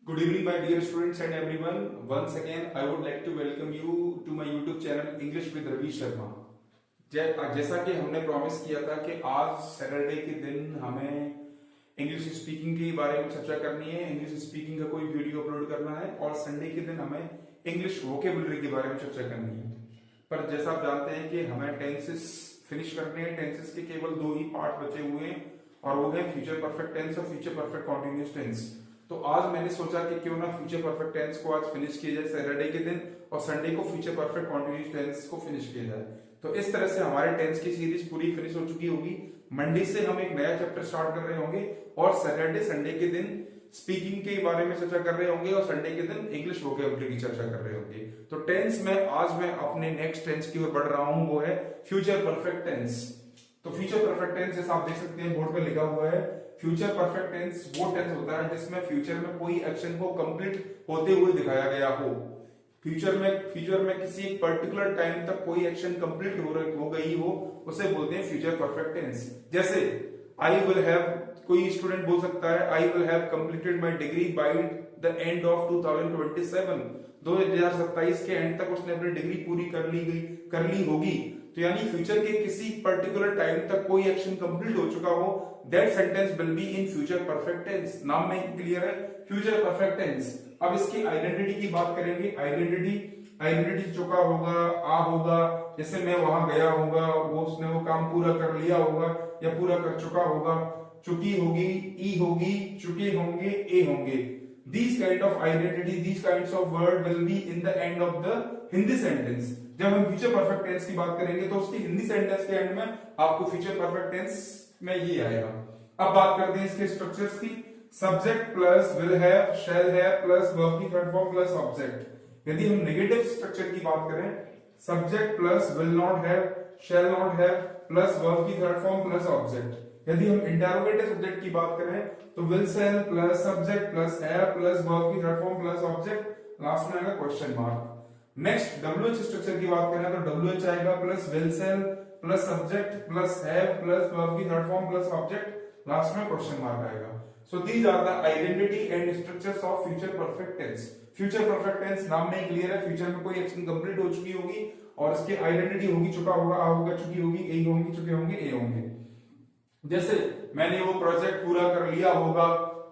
Good evening, my dear students and everyone. Once again, I would like to welcome you to my YouTube channel English with Ravi Sharma. जैसा कि हमने promise किया था कि आज Saturday के दिन हमें इंग्लिश स्पीकिंग के बारे में चर्चा करनी है, इंग्लिश स्पीकिंग का कोई वीडियो अपलोड करना है और संडे के दिन हमें इंग्लिश वोकेबुलरी के बारे में चर्चा करनी है। पर जैसा आप जानते हैं कि हमें टेंसेस फिनिश करने हैं, टेंसेस के केवल दो ही पार्ट बचे हुए हैं और वो है फ्यूचर परफेक्ट टेंस और फ्यूचर परफेक्ट कॉन्टिन्यूअस टेंस। तो आज मैंने सोचा कि क्यों ना फ्यूचर परफेक्ट टेंस को आज फिनिश किया जाए सैटरडे के दिन और संडे को फ्यूचर परफेक्ट कॉन्टिन्यूअस टेंस को फिनिश किया जाए। तो इस तरह से हमारे टेंस की सीरीज पूरी फिनिश हो चुकी होगी। मंडे से हम एक नया चैप्टर स्टार्ट कर रहे होंगे और सैटरडे संडे के दिन स्पीकिंग के बारे में चर्चा कर रहे होंगे और संडे के दिन इंग्लिश वोकैबुलरी की चर्चा कर रहे होंगे। तो टेंस में आज मैं अपने नेक्स्ट टेंस की ओर बढ़ रहा हूं, वो है फ्यूचर परफेक्ट टेंस। तो फ्यूचर परफेक्ट टेंस जैसा आप देख सकते हैं बोर्ड पे लिखा हुआ है, फ्यूचर परफेक्ट टेंस वो टेंस होता है जिसमें फ्यूचर में कोई एक्शन को कंप्लीट होते हुए दिखाया गया हो। फ्यूचर में किसी एक पर्टिकुलर टाइम तक कोई एक्शन कंप्लीट हो गई हो, उसे बोलते हैं फ्यूचर परफेक्ट टेंस। जैसे आई विल हैव, कोई स्टूडेंट बोल सकता है I will have completed my degree by the end of 2027। 2027 के एंड तक उसने अपनी डिग्री पूरी कर ली होगी। तो यानी फ्यूचर के किसी पर्टिकुलर टाइम तक कोई एक्शन कंप्लीट हो चुका हो, that sentence will be in future perfect tense. नाम में क्लियर है, फ्यूचर परफेक्ट टेंस। अब इसकी आइडेंटिटी की बात करेंगे। आइडेंटिटी चुका होगा, आ होगा, जैसे मैं वहां गया होगा, उसने वो काम पूरा कर लिया होगा या पूरा कर चुका होगा, चुकी होगी, ई होगी, चुके होंगे, ए होंगे। These kind of identity, these kinds of word will be in the end of the Hindi sentence. जब हम फ्यूचर परफेक्ट टेंस की बात करेंगे तो उसकी हिंदी सेंटेंस के एंड में आपको फ्यूचर परफेक्ट टेंस में ये आएगा। अब बात करते हैं इसके स्ट्रक्चर्स की। Subject plus will have, shall have plus verb की थर्ड फॉर्म प्लस ऑब्जेक्ट। यदि हम नेगेटिव स्ट्रक्चर की बात करें, subject plus will not have, shall not have plus verb की थर्ड फॉर्म प्लस ऑब्जेक्ट। यदि हम इंटरोगेटिव सब्जेक्ट की बात करें तो will shall plus subject plus have plus verb की third form plus object, last में आएगा question mark. Next WH structure की बात करें तो डब्ल्यूएच आएगा plus will shall plus subject plus have plus verb की third form plus object, last में क्वेश्चन मार्क आएगा। So these are the identity and structures of future perfect tense. Future perfect tense नाम में clear है, future में कोई action complete हो चुकी होगी और इसकी आइडेंटिटी होगी, चुका होगा, आ होगा, चुकी होगी, ए होंगी, चुके होंगे, ए होंगे। जैसे मैंने वो प्रोजेक्ट पूरा कर लिया होगा,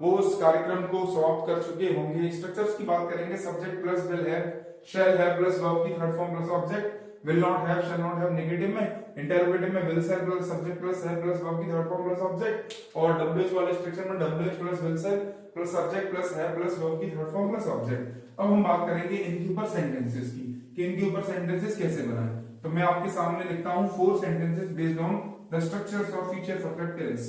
वो उस कार्यक्रम को समाप्त कर चुके होंगे। स्ट्रक्चर्स की बात करेंगे, subject plus will have, shall have plus verb की third form plus object, will not have, shall not have negative में, इंटरोगेटिव में will shall plus subject plus have plus verb की थर्ड फॉर्म प्लस ऑब्जेक्ट, और WH वाले structure में WH plus will shall plus subject plus have plus verb की third form plus object. अब हम बात करेंगे इनके ऊपर सेंटेंसेस की कि इनके ऊपर सेंटेंसेस कैसे बनाएं। तो मैं आपके सामने लिखता हूं 4 sentences based on the structures of future perfect tense.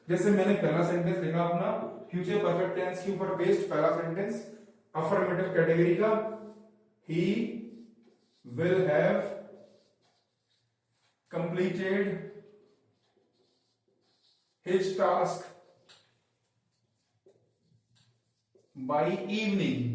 जैसे मैंने पहला सेंटेंस लिखा अपना फ्यूचर परफेक्ट टेंस के ऊपर बेस्ड पहला सेंटेंस अफर्मेटिव कैटेगरी का, he will have completed his task by evening.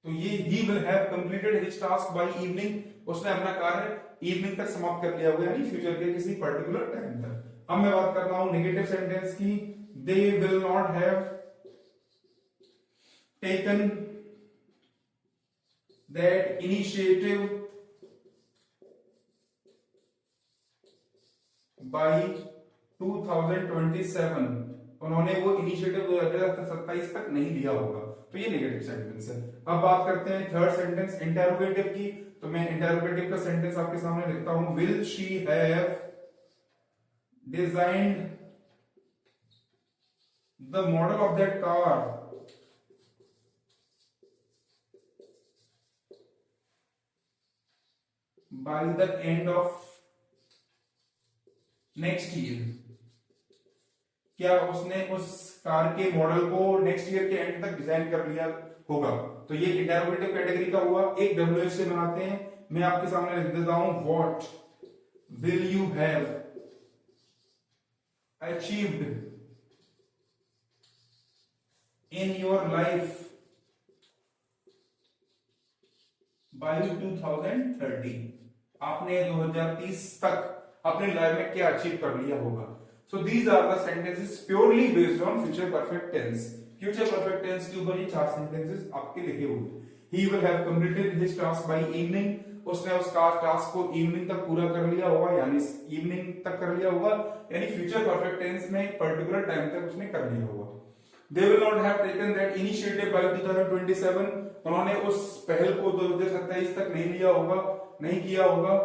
तो ये he will have completed his task by evening, उसने अपना कार्य इवनिंग तक समाप्त कर लिया हुआ, यानी फ्यूचर के किसी पर्टिकुलर टाइम तक। अब मैं बात कर रहा हूं नेगेटिव सेंटेंस की। They will not have taken that initiative by 2027। उन्होंने वो इनिशिएटिव 2027 तक नहीं लिया होगा, तो ये नेगेटिव सेंटेंस है। अब बात करते हैं थर्ड सेंटेंस इंटरोगेटिव की। तो मैं इंटरोगेटिव का सेंटेंस आपके सामने लिखता हूं, will she have designed the model of that car bye the end of next year. क्या उसने उस कार के मॉडल को नेक्स्ट ईयर के एंड तक डिजाइन कर लिया होगा? तो ये इंटरोगेटिव कैटेगरी का हुआ। एक डब्ल्यूएच से बनाते हैं, मैं आपके सामने लिख देता हूं, what will you have achieved in your life by 2030। आपने 2030 तक अपने लाइफ में क्या अचीव कर लिया होगा। So these are the sentences purely based on future perfect tense. Future perfect tense के ऊपर ये 4 sentences आपके लिखे हुए. He will have completed his task by evening. उसने उसका टास्क को इवनिंग तक पूरा कर लिया होगा, यानी इवनिंग तक कर लिया होगा, यानी फ्यूचर परफेक्ट टेंस में पर्टिकुलर टाइम तक उसने कर लिया होगा. They will not have taken that initiative by 2027. उन्होंने उस पहल को 2027 तक नहीं लिया होगा, नहीं किया होगा.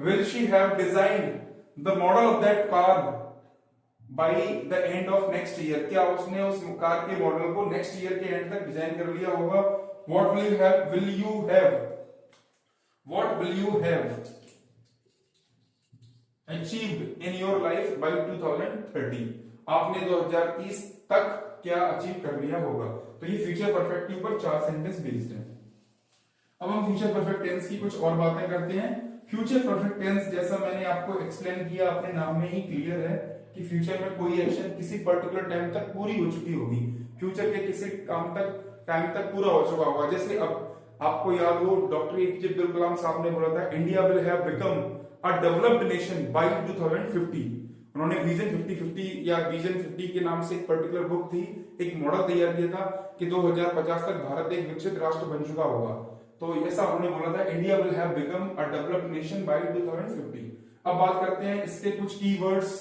Will she have designed the model of that car by the end of next year? क्या उसने उस कार के मॉडल को नेक्स्ट ईयर के एंड तक डिजाइन कर लिया होगा? What will you have? What will you have achieved in your life by 2030? आपने 2030 तक क्या अचीव कर लिया होगा? तो ये फ्यूचर परफेक्ट के ऊपर 4 सेंटेंस बेस्ड है. अब हम फ्यूचर परफेक्ट टेंस की कुछ और बातें करते हैं. फ्यूचर परफेक्ट टेंस जैसा मैंने आपको एक्सप्लेन किया, अपने नाम में ही क्लियर है कि फ्यूचर में कोई एक्शन किसी पर्टिकुलर टाइम तक पूरी हो चुकी होगी, फ्यूचर के किसी टाइम तक पूरा हो चुका होगा. जैसे अब आपको याद हो डॉक्टर एपीजे अब्दुल कलाम साहब ने बोला था India will have become a developed nation by 2050. उन्होंने विजन 50 या विजन 50 के नाम से एक पर्टिकुलर बुक थी, एक मॉडल तैयार किया था कि 2050 तक भारत एक विकसित राष्ट्र बन चुका होगा. तो ऐसा उन्होंने बोला था India will have become a developed nation by 2050. अब बात करते हैं इसके कुछ कीवर्ड्स.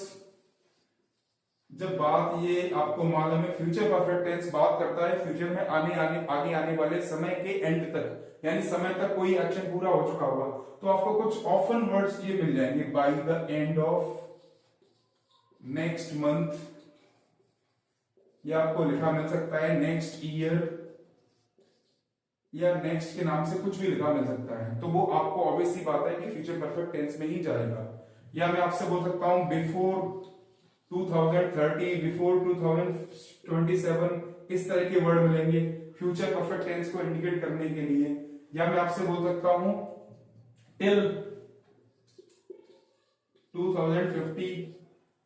जब बात ये आपको मालूम है फ्यूचर परफेक्ट टेंस बात करता है फ्यूचर में आगे आने वाले समय के एंड तक, यानी समय तक कोई एक्शन पूरा हो चुका होगा. तो आपको कुछ ऑफन वर्ड्स ये मिल जाएंगे, bye the end of, next month, या आपको लिखा मिल सकता है नेक्स्ट ईयर, या नेक्स्ट के नाम से कुछ भी लिखा मिल सकता है. तो वो आपको ऑब्वियस सी बात है कि फ्यूचर परफेक्ट टेंस में ही जाएगा. या मैं आपसे बोल सकता हूं बिफोर 2030, बिफोर 2027, इस तरह के वर्ड मिलेंगे फ्यूचर परफेक्ट टेंस को इंडिकेट करने के लिए. या मैं आपसे बोल सकता हूं टिल 2050.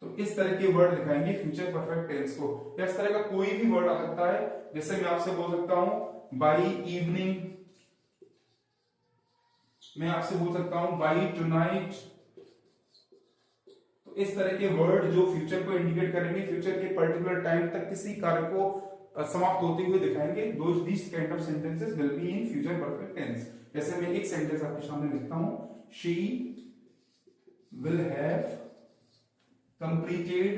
तो इस तरह के वर्ड दिखाएंगे फ्यूचर परफेक्ट टेंस को. या इस तरह का कोई भी वर्ड आ सकता है, जैसे मैं आपसे बोल सकता हूं बाय इवनिंग, मैं आपसे बोल सकता हूं बाय टुनाइट. तो इस तरह के वर्ड जो फ्यूचर को इंडिकेट करेंगे, फ्यूचर के पर्टिकुलर टाइम तक किसी कार्य को समाप्त होते हुए दिखाएंगे. These kind of sentences will be in future perfect tense. जैसे मैं एक सेंटेंस आपके सामने लिखता हूं, she will have completed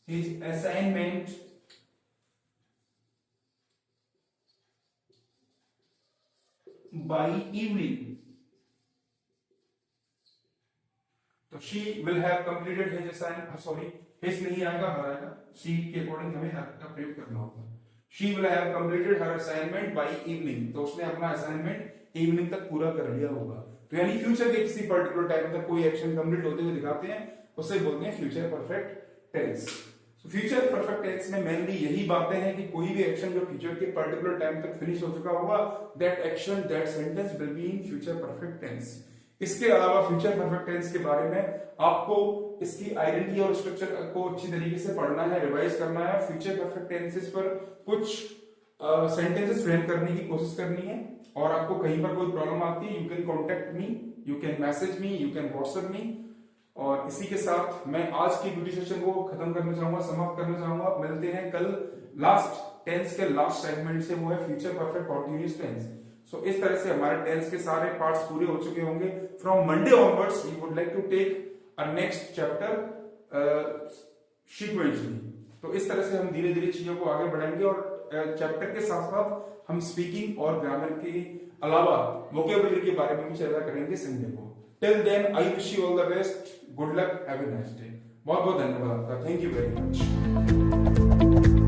his assignment by evening. तो she will have completed his assignment, sorry his नहीं आएगा, हर आएगा. she के अकॉर्डिंग हमें हर का प्रयोग करना होगा. she will have completed her assignment by evening. तो उसने अपना असाइनमेंट इवनिंग तक पूरा कर लिया होगा. तो यानी फ्यूचर के किसी पर्टिकुलर टाइम तक कोई एक्शन कंप्लीट होते हुए दिखाते हैं, उसे बोलते हैं फ्यूचर परफेक्ट टेंस. तो फ्यूचर परफेक्ट टेंस में मेनली यही बातें हैं कि कोई भी एक्शन जो फ्यूचर के पर्टिकुलर टाइम तक फिनिश हो चुका होगा, that action, that sentence will be in future perfect tense. इसके अलावा फ्यूचर परफेक्ट टेंस के बारे में आपको इसकी आइडेंटिटी और स्ट्रक्चर को अच्छी तरीके से पढ़ना है, रिवाइज करना है. फ्यूचर परफेक्ट टेंसेस पर कुछ सेंटेंसेस फ्रेम करने की कोशिश करनी है. और आपको कहीं पर कोई प्रॉब्लम आती है, you can contact me, you can message me, you can WhatsApp me. और इसी के साथ मैं आज की ड्यूटी सेशन को खत्म करना चाहूंगा, समाप्त करना चाहूंगा. मिलते हैं कल लास्ट टेंस के लास्ट सेगमेंट से, वो है फ्यूचर परफेक्ट कॉन्टिन्यूअस टेंस. सो इस तरह से हमारे टेंस के सारे पार्ट्स पूरे हो चुके होंगे. From Monday onwards we would like to take a next chapter sequentially. तो इस तरह से हम धीरे धीरे चीजों को आगे बढ़ाएंगे और चैप्टर के साथ साथ हम स्पीकिंग और ग्रामर के अलावा वोकेबुलरी के बारे में भी चर्चा करेंगे संडे को. Till then I wish you all the best. Good luck, have a nice day. बहुत बहुत धन्यवाद आपका. Thank you very much.